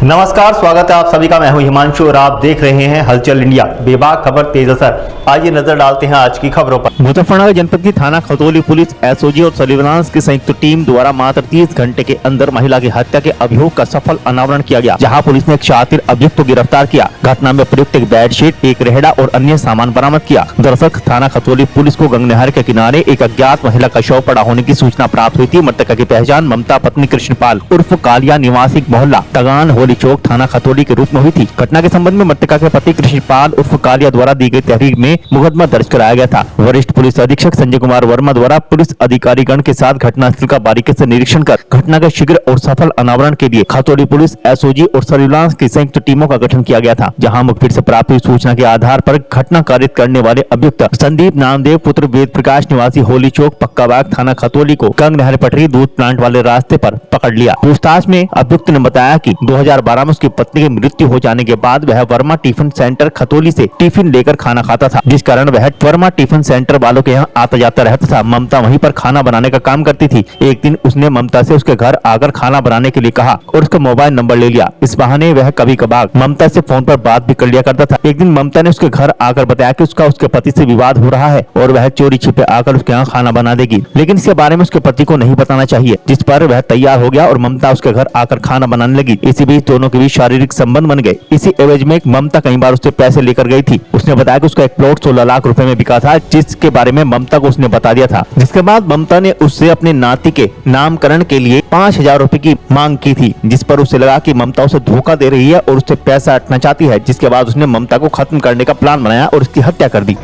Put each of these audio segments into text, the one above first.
नमस्कार, स्वागत है आप सभी का। मैं हूं हिमांशु और आप देख रहे हैं हलचल इंडिया। बेबाक खबर तेज असर। आइए नजर डालते हैं आज की खबरों पर। मुजफ्फरनगर जनपद की थाना खतौली पुलिस, एसओजी और सर्विलांस की संयुक्त टीम द्वारा मात्र 30 घंटे के अंदर महिला की हत्या के अभियोग का सफल अनावरण किया गया, जहां पुलिस ने एक शातिर अभियुक्त को गिरफ्तार किया। घटना में प्रयुक्त एक बेडशीट, एक रेहड़ा और अन्य सामान बरामद किया। दरअसल थाना खतौली पुलिस को गंगनहर के किनारे एक अज्ञात महिला का शव पड़ा होने की सूचना प्राप्त हुई थी। मृतका की पहचान ममता पत्नी कृष्णपाल उर्फ कालिया निवासी मोहल्ला तगान होली चौक थाना खतौली के रूप में हुई थी। घटना के संबंध में मृतका के पति कृष्णपाल उर्फ कालिया द्वारा दी गई तहरीर में मुकदमा दर्ज कराया गया था। वरिष्ठ पुलिस अधीक्षक संजय कुमार वर्मा द्वारा पुलिस अधिकारीगण के साथ घटनास्थल का बारीकी से निरीक्षण कर घटना के शीघ्र और सफल अनावरण के लिए खतौली पुलिस, एसओजी और सर्विलांस की संयुक्त टीमों का गठन किया गया था। जहां मुखबिर से प्राप्त हुई सूचना के आधार पर घटना कारित करने वाले अभियुक्त संदीप नामदेव पुत्र वेद प्रकाश निवासी होली चौक पक्का बाग थाना खतौली को गंगनहर पटरी दूध प्लांट वाले रास्ते पर पकड़ लिया। पूछताछ में अभियुक्त ने बताया कि 2012 में उसकी पत्नी की मृत्यु हो जाने के बाद वह वर्मा टिफिन सेंटर खतौली से टिफिन लेकर खाना खाता था, जिस कारण वह वर्मा टिफिन सेंटर वालों के यहाँ आता जाता रहता था। ममता वहीं पर खाना बनाने का काम करती थी। एक दिन उसने ममता से उसके घर आकर खाना बनाने के लिए कहा और उसका मोबाइल नंबर ले लिया। इस बहाने वह कभी कभार ममता से फोन पर बात भी कर लिया करता था। एक दिन ममता ने उसके घर आकर बताया कि उसके पति से विवाद हो रहा है और वह चोरी छिपे आकर उसके यहाँ खाना बना देगी, लेकिन इसके बारे में उसके पति को नहीं बताना चाहिए, जिस पर वह तैयार हो गया और ममता उसके घर आकर खाना बनाने लगी। इसी बीच दोनों के बीच शारीरिक संबंध बन गए। इसी एवज में ममता कई बार उससे पैसे लेकर गई थी। उसने बताया कि उसका एक प्लॉट 16 लाख रुपए में बिका था, जिसके बारे में ममता को उसने बता दिया था। जिसके बाद ममता ने उससे अपने नाती के नामकरण के लिए 5000 रुपए की मांग की थी, जिस पर उसे लगा कि ममता उसे धोखा दे रही है और उससे पैसा हटना चाहती है। जिसके बाद उसने ममता को खत्म करने का प्लान बनाया और उसकी हत्या कर दी।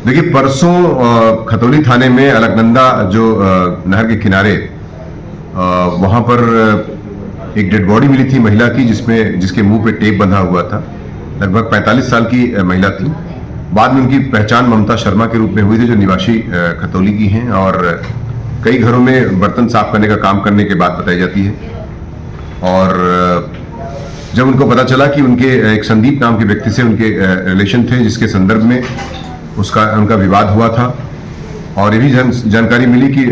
देखिए, परसों खतौली थाने में अलकनंदा जो नहर के किनारे वहां पर एक डेड बॉडी मिली थी महिला की, जिसके मुंह पे टेप बंधा हुआ था। लगभग 45 साल की महिला थी। बाद में उनकी पहचान ममता शर्मा के रूप में हुई थी, जो निवासी खतौली की हैं और कई घरों में बर्तन साफ करने का काम करने के बाद बताई जाती है। और जब उनको पता चला कि उनके एक संदीप नाम के व्यक्ति से उनके रिलेशन थे, जिसके संदर्भ में उनका विवाद हुआ था, और ये भी जानकारी मिली कि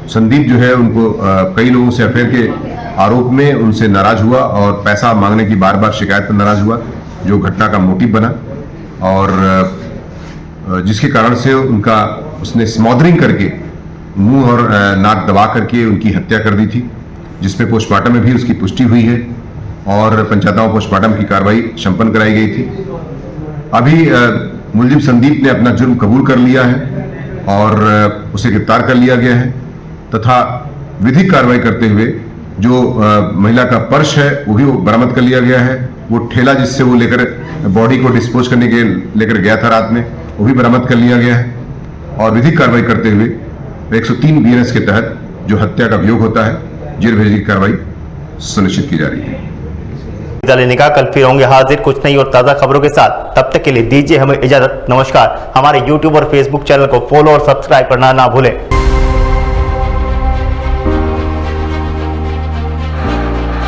संदीप जो है उनको कई लोगों से अफेयर के आरोप में उनसे नाराज हुआ और पैसा मांगने की बार बार शिकायत पर नाराज हुआ, जो घटना का मोटिव बना और जिसके कारण से उसने स्मॉदरिंग करके मुंह और नाक दबा करके उनकी हत्या कर दी थी, जिसमें पोस्टमार्टम में भी उसकी पुष्टि हुई है और पंचायत पोस्टमार्टम की कार्रवाई संपन्न कराई गई थी। अभी मुलजिम संदीप ने अपना जुर्म कबूल कर लिया है और उसे गिरफ्तार कर लिया गया है तथा विधिक कार्रवाई करते हुए जो महिला का पर्स है वो भी बरामद कर लिया गया है। वो ठेला जिससे वो लेकर बॉडी को डिस्पोज करने के लेकर गया था रात में, वो भी बरामद कर लिया गया है और विधिक कार्रवाई करते हुए 103 बीएनएस के तहत जो हत्या का अभियोग होता है, जेल भेजने की कार्रवाई सुनिश्चित की जा रही है। लेने का कल फिर होंगे हाजिर कुछ नई और ताजा खबरों के साथ। तब तक के लिए दीजिए हमें इजाजत। नमस्कार। हमारे YouTube और Facebook चैनल को फॉलो और सब्सक्राइब करना ना भूलें।